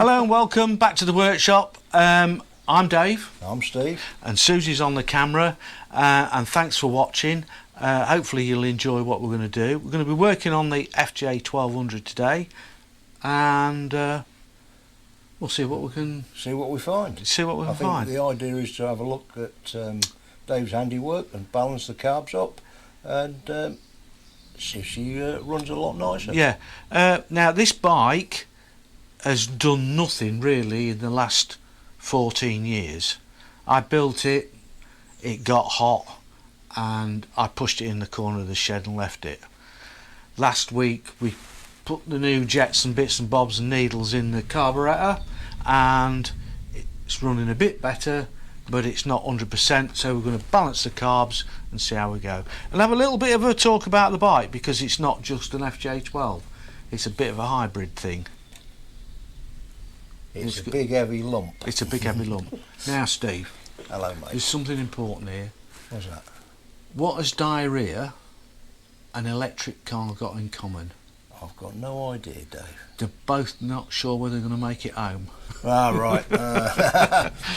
Hello and welcome back to the workshop. I'm Dave. I'm Steve. And Susie's on the camera. And thanks for watching. Hopefully you'll enjoy what we're going to do. We're going to be working on the FJ 1200 today. And we'll see what we can... See what we find. See what we can find. I think the idea is to have a look at Dave's handiwork and balance the carbs up and see if she runs a lot nicer. Yeah. Now this bike has done nothing really in the last 14 years. I built it, it got hot, and I pushed it in the corner of the shed and left it. Last week we put the new jets and bits and bobs and needles in the carburetor, and it's running a bit better, but it's not 100%, so we're going to balance the carbs and see how we go. And have a little bit of a talk about the bike, because it's not just an FJ12, it's a bit of a hybrid thing. It's a big heavy lump. It's a big heavy lump. Now Steve. Hello mate. There's something important here. What's that? What has diarrhea and electric car got in common? I've got no idea, Dave. They're both not sure whether they're going to make it home. Ah, right.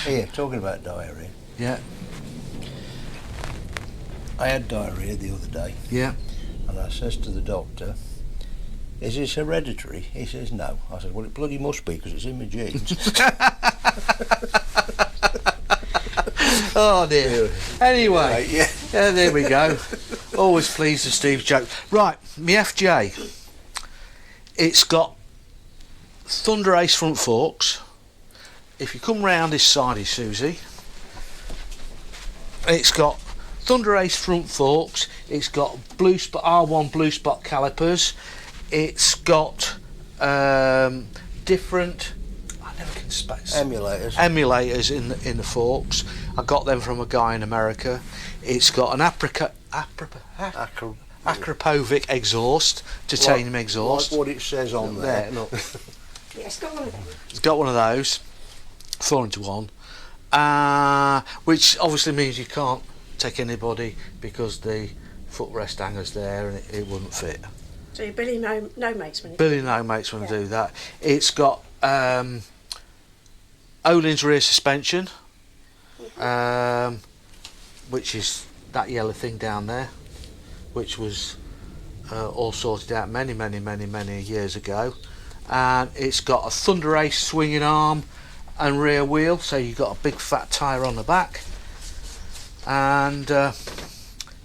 Here, talking about diarrhea. Yeah. I had diarrhea the other day. Yeah. And I says to the doctor, is this hereditary? He says no. I said, well, it bloody must be, because it's in my genes. Oh dear. Anyway, Right, yeah. There we go. Always pleased with Steve's joke. Right, my FJ. It's got Thunder Ace front forks. If you come round this side, Susie, it's got Thunder Ace front forks. It's got blue spot R1 blue spot calipers. It's got different. I never can space emulators in the forks. I got them from a guy in America. It's got an Akrapovic exhaust, titanium exhaust. Like what it says on there. Look. Yeah, it's got one of them. It's got one of those, 4-into-1, which obviously means you can't take anybody because the footrest hanger's there and it wouldn't fit. So you're Billy no mates when you Billy no mates want to do that. It's got Öhlins rear suspension, which is that yellow thing down there, which was all sorted out many years ago. And it's got a Thunder Ace swinging arm and rear wheel, so you've got a big fat tyre on the back. And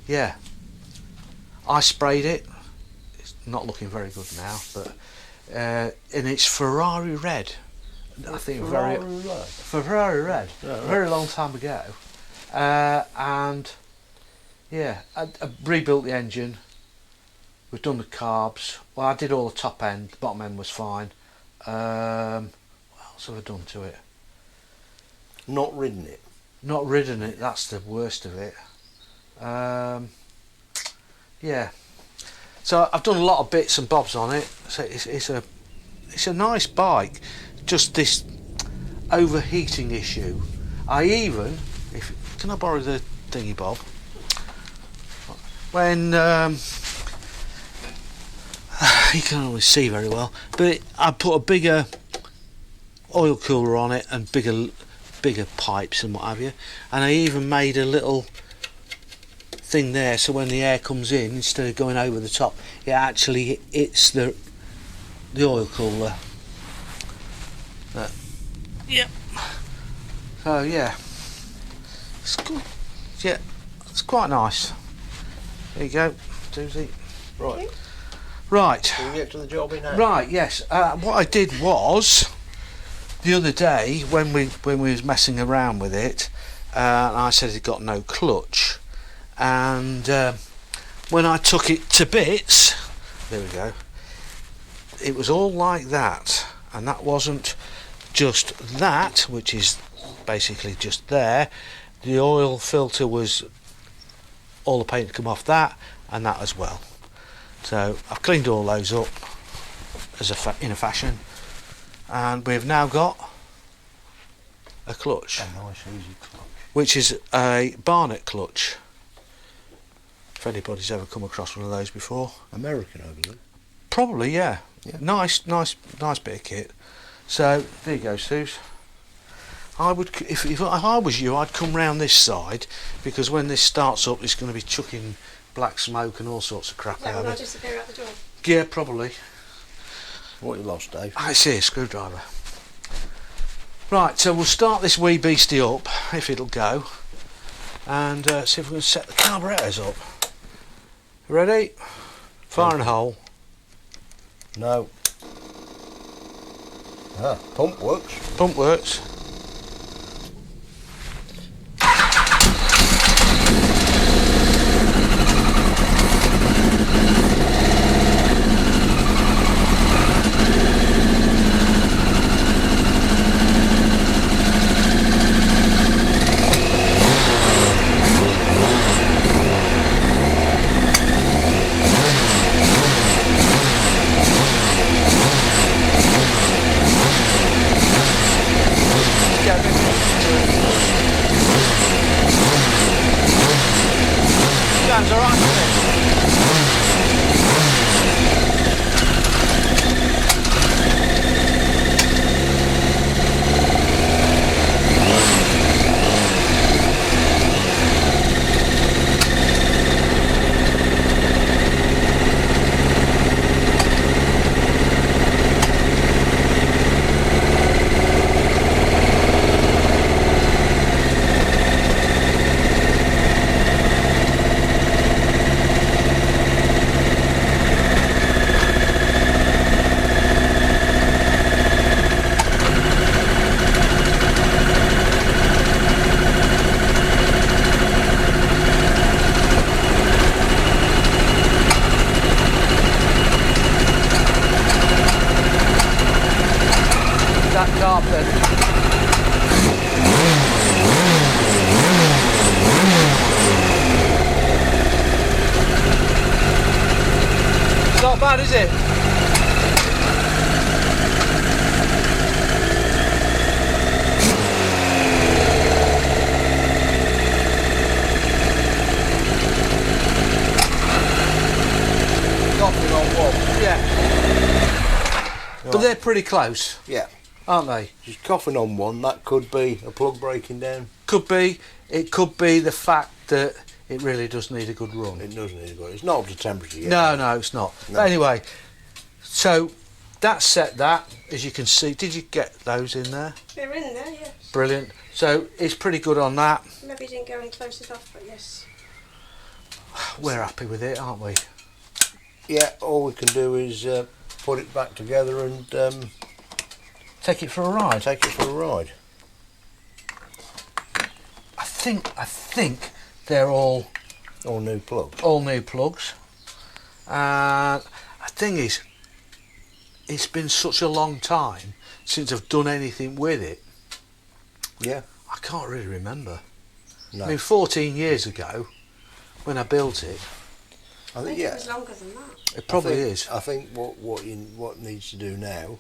yeah, I sprayed it. It's not looking very good now, but and it's Ferrari red. I think Ferrari red. Yeah, right. A very long time ago. And yeah, I rebuilt the engine. We've done the carbs. Well, I did all the top end. The bottom end was fine. What else have I done to it? Not ridden it. Not ridden it. That's the worst of it. Yeah. So I've done a lot of bits and bobs on it. So it's a nice bike. Just this overheating issue. I even, can I borrow the thingy bob? When you can't always see very well, but I put a bigger oil cooler on it and bigger pipes and what have you, and I even made a little thing there so when the air comes in, instead of going over the top, it actually hits the oil cooler. Yep. So yeah, it's good. Yeah, it's quite nice. There you go, Susie. Right. Right. Can we get to the job in hand? Right. Yes. What I did was the other day when we was messing around with it, I said it got no clutch, and when I took it to bits, there we go. It was all like that, and that wasn't just that, which is basically just there. The oil filter was all the paint had come off that, and that as well. So I've cleaned all those up as in a fashion, and we've now got a clutch, A nice easy clutch. which is a Barnett clutch. If anybody's ever come across one of those before. American, I believe. Probably, yeah. Yeah. Nice bit of kit. So there you go, Suze. I would, if I was you, I'd come round this side, because when this starts up, it's going to be chucking black smoke and all sorts of crap Is that out when I of it. disappear out the door? Yeah, probably. What you lost, Dave? I see a screwdriver. Right, so we'll start this wee beastie up, if it'll go, and see if we can set the carburetors up. Ready? Fire and hole. No. Ah, pump works. Pump works. Sounds alright, doesn't it? That carpet. It's not bad, is it? Coughing on what? Yeah. But Right. they're pretty close, Yeah. aren't they? Just coughing on one, that could be a plug breaking down. Could be. It could be the fact that it really does need a good run. It doesn't need to go. It's not up to temperature yet. No, it's not. No. But anyway, so that's set that, as you can see. Did you get those in there? They're in there, yes. Brilliant. So it's pretty good on that. Maybe you didn't go in close enough, but yes. We're happy with it, aren't we? Yeah, all we can do is put it back together and Take it for a ride. take it for a ride. I think they're all All new plugs. new plugs. And the thing is, it's been such a long time since I've done anything with it. Yeah. I can't really remember. No. I mean, 14 years ago, when I built it, I I think think yeah. it was longer than that. it probably I think, is. I think what needs to do now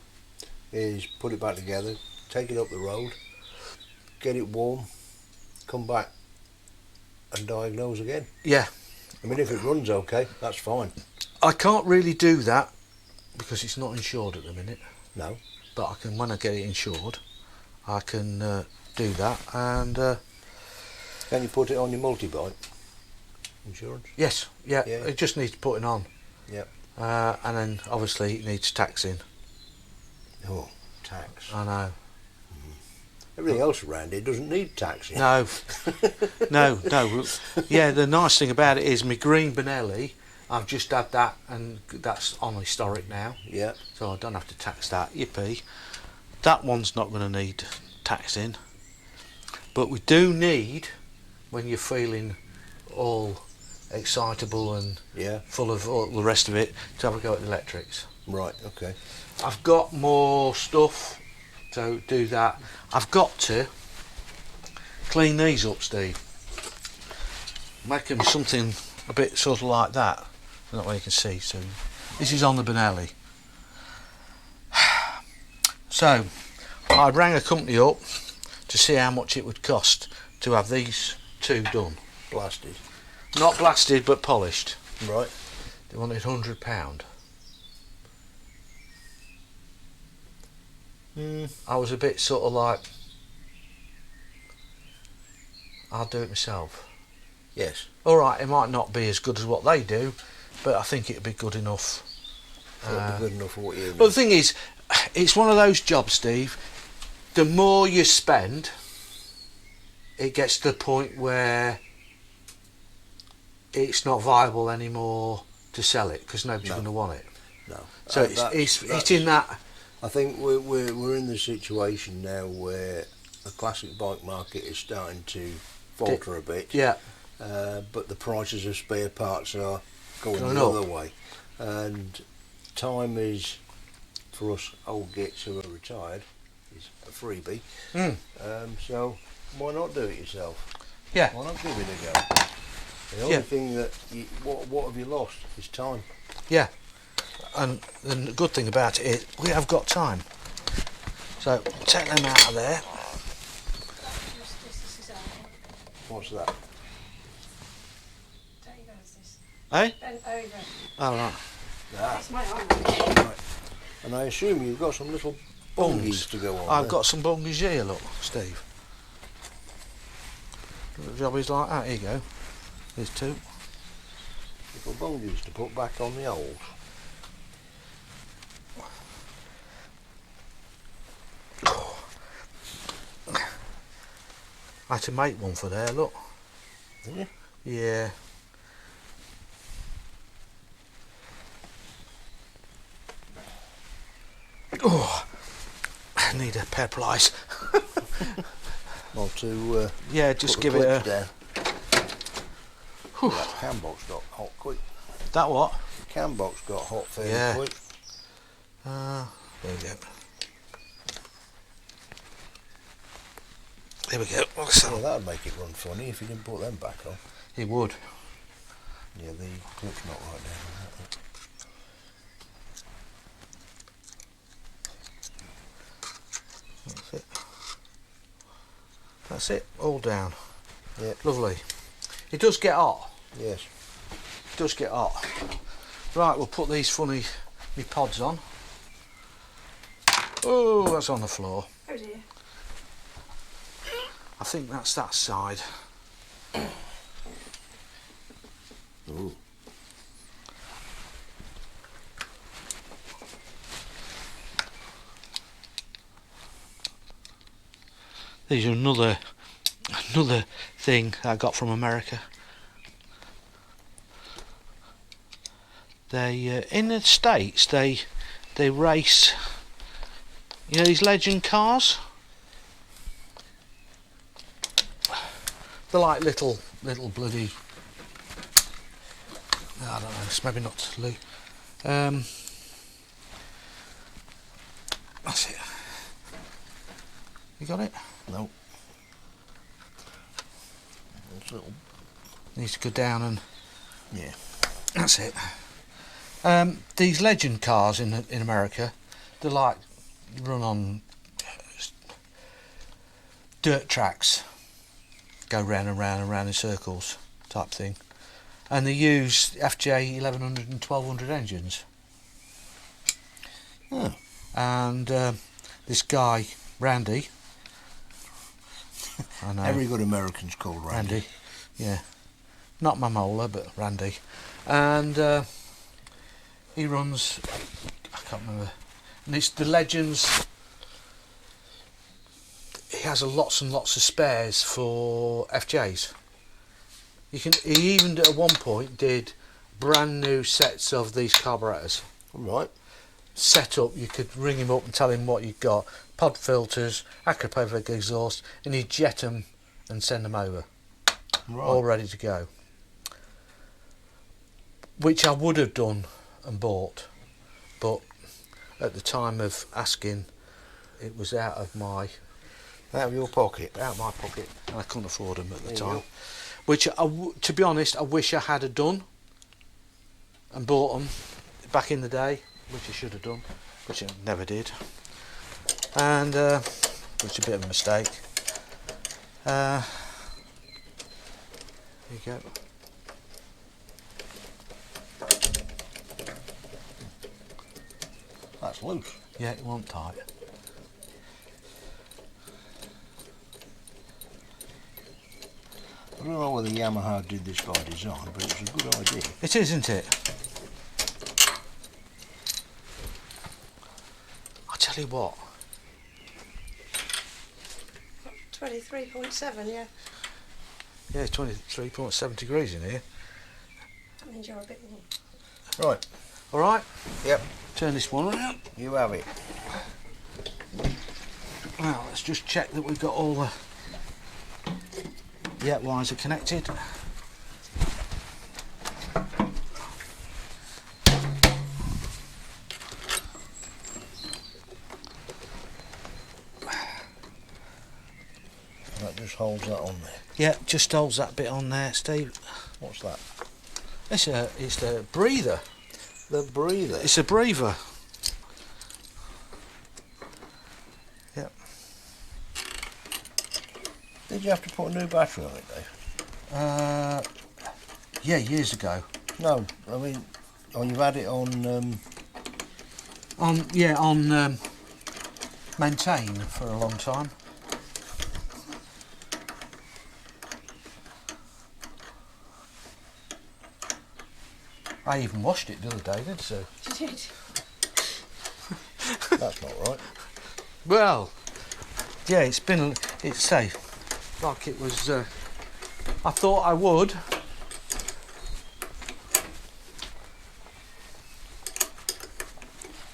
is put it back together, take it up the road, get it warm, come back and diagnose again. Yeah. I mean, if it runs okay, that's fine. I can't really do that because it's not insured at the minute. No. But I can, when I get it insured, I can do that. And Can you put it on your multi-bike insurance? yes, yeah, Yeah. it just needs putting on. Yep. And then obviously it needs taxing. Oh, tax. I know. Everything else around it doesn't need taxing. No, no. Yeah, the nice thing about it is my green Benelli, I've just had that, and that's on historic now, Yeah. so I don't have to tax that. Yippee. That one's not going to need taxing, but we do need, when you're feeling all excitable and Yeah. full of all the rest of it, to have a go at the electrics. Right. Okay. I've got more stuff to do that. I've got to clean these up, Steve. Make them something a bit sort of like that. Not what you can see. So this is on the Benelli. So I rang a company up to see how much it would cost to have these two done. Blasted. Not blasted, but polished. Right. They wanted £100. I was a bit sort of like, I'll do it myself. Yes. Alright, it might not be as good as what they do, but I think it'd be good enough. It'll be good enough for what you But need. the thing is, it's one of those jobs, Steve, the more you spend, it gets to the point where it's not viable anymore to sell it, because nobody's going to want it. No. So it's in that. I think we're in the situation now where the classic bike market is starting to falter a bit. Yeah. But the prices of spare parts are going Going the up. other way, and time is, for us old gits who are retired, is a freebie. So why not do it yourself? Yeah. Why not give it a go? The only thing that what have you lost is time. Yeah. And the good thing about it is we have got time. So take them out of there. This is What's that? There you go, it's this. Eh? Bent over. Oh right. That's my arm. Right. And I assume you've got some little bungies to go on. I've there. got some bungies here, look, Steve. The job is like that, here you go. There's two. little bungies to put back on the old. I had to make one for there, look. Did you? Yeah. Oh, I need a pair of pliers. Well, to Yeah, just put give the it a... clips down. That cam box got hot quick. That what? The cam box got hot fairly Yeah. quick. There we go. There we go. What's Yeah, that? that'd make it run funny if you didn't put them back on. It would. Yeah, the clip's not right down on that. That's it. That's it. All down. Yeah. Lovely. It does get hot. Yes. It does get hot. Right, we'll put these funny me pods on. Oh, that's on the floor. Oh dear. I think that's that side. Ooh. These are another thing I got from America. They in the States they race, you know, these legend cars. They're like little bloody, I don't know, it's maybe not Lou. That's it. You got it? No. It's a little. Needs to go down and Yeah. that's it. These legend cars in America, they're like run on dirt tracks, go round and round and round in circles type thing, and they use FJ 1100 and 1200 engines. Oh. And this guy Randy, I know Every good American's called Randy. yeah, not Mamola but Randy, and he runs, I can't remember, and it's the Legends. He has lots and lots of spares for FJs. He even at one point did brand new sets of these carburetors Right. set up. You could ring him up and tell him what you've got, pod filters, acrophobic exhaust, and he'd jet them and send them over, Right. all ready to go, which I would have done and bought, but at the time of asking it was out of my your pocket. pocket, and I couldn't afford them at the There you time, go. which to be honest I wish I had done and bought them back in the day, which I should have done, which I never did, and which is a bit of a mistake. There you go. That's loose. Yeah, it won't tight. I don't know whether Yamaha did this by design, but it's a good idea. It is, isn't it? I tell you what. 23.7, yeah. Yeah, 23.7 degrees in here. That means you're a bit warm. Right. All right. Yep. Turn this one around. You have it. Now let's just check that we've got all the wires are connected. That just holds that on there. Yeah, just holds that bit on there, Steve. What's that? It's the breather. The breather. It's a breather. Yep. Did you have to put a new battery on it, Dave? Yeah, years ago. No, I mean, oh, you've had it on. On maintain for a long time. I even washed it the other day, didn't I? You did. That's not right. Well, yeah, it's safe. Like it was. I thought I would.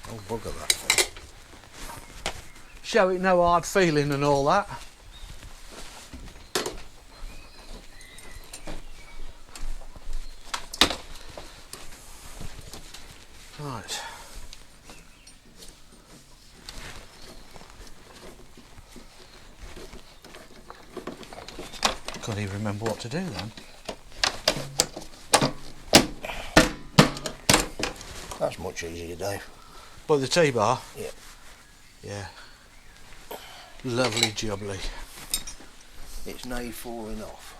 Oh, bugger that. Show it no hard feeling and all that. Right. Can't even remember what to do then. That's much easier, Dave. But the T-bar? Yeah. Yeah. Lovely jubbly. It's now falling off.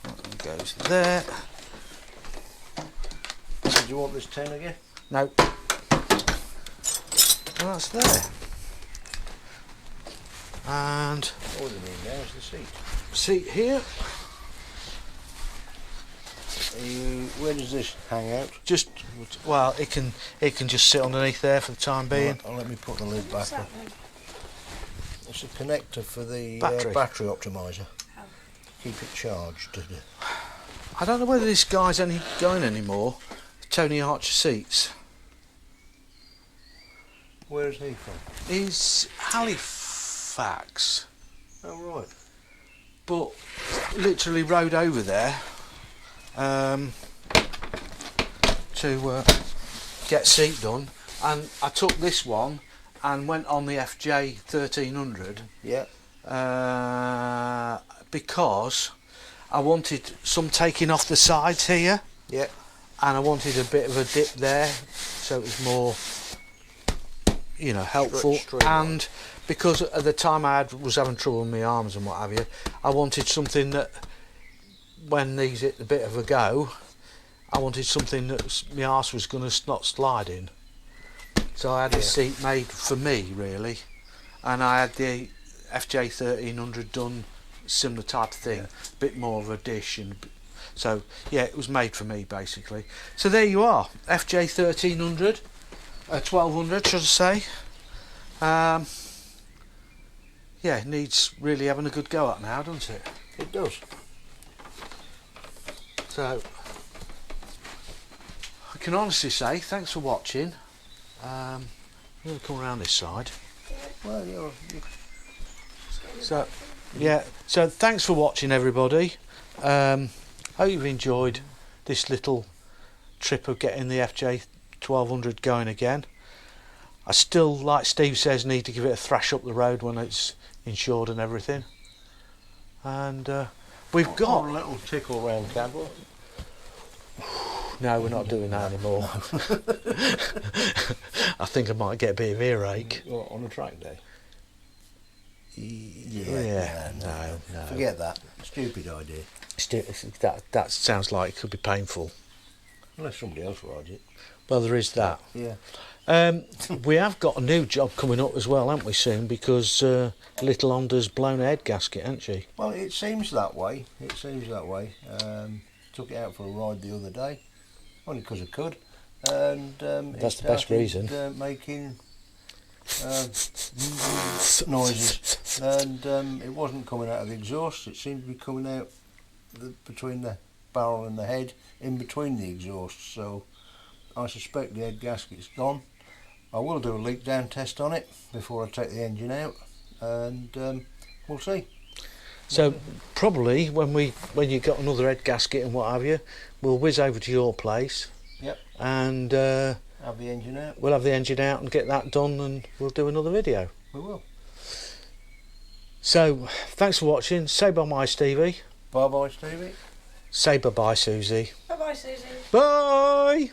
That one goes there. Did you want this 10 again? No. Well, that's there. And All you need now is the seat. seat here. Where does this hang out? Just, well, it can just sit underneath there for the time being. Right, I'll let me put the lid What's back that on. then? It's a connector for the Battery. optimizer. Oh. Keep it charged. I don't know whether this guy's going anymore. Tony Archer seats. Where is he from? He's Halifax, Oh, right. but literally rode over there to get seat done, and I took this one and went on the FJ 1300 Yeah. because I wanted some taking off the sides here, Yeah. and I wanted a bit of a dip there, so it was more, helpful. Streamlined. And because at the time I was having trouble with my arms and what have you, I wanted something that, when these hit a bit of a go, I wanted something that my arse was going to not slide in. So I had a seat made for me, really, and I had the FJ 1300 done, similar type of thing, bit more of a dish, and so yeah, it was made for me basically. So there you are, FJ 1300, 1200 should I say. Yeah, it needs really having a good go at now, doesn't it? It does. So I can honestly say thanks for watching. I'm going to come around this side. Well, So yeah, so thanks for watching, everybody. Hope you've enjoyed this little trip of getting the FJ 1200 going again. I still, like Steve says, need to give it a thrash up the road when it's insured and everything. And we've got a little tickle round Cadwell. No, we're not doing that anymore. I think I might get a bit of earache. On a track day. Yeah, no. Forget that. Stupid idea. That sounds like it could be painful. Unless somebody else rides it. Well, there is that. Yeah. We have got a new job coming up as well, haven't we, soon? Because little Honda's blown a head gasket, hasn't she? Well, it seems that way. Took it out for a ride the other day, only because I could, and that's the best reason. Making noises, and it wasn't coming out of the exhaust. It seemed to be coming out between the barrel and the head, in between the exhausts. So I suspect the head gasket's gone. I will do a leak down test on it before I take the engine out, and we'll see. So probably when you got another head gasket and what have you, we'll whiz over to your place. Yep. And have the engine out. We'll have the engine out and get that done, and we'll do another video. We will. So thanks for watching. Say bye bye, Stevie. Bye bye, Stevie. Say bye bye, Susie. Bye bye, Susie. Bye.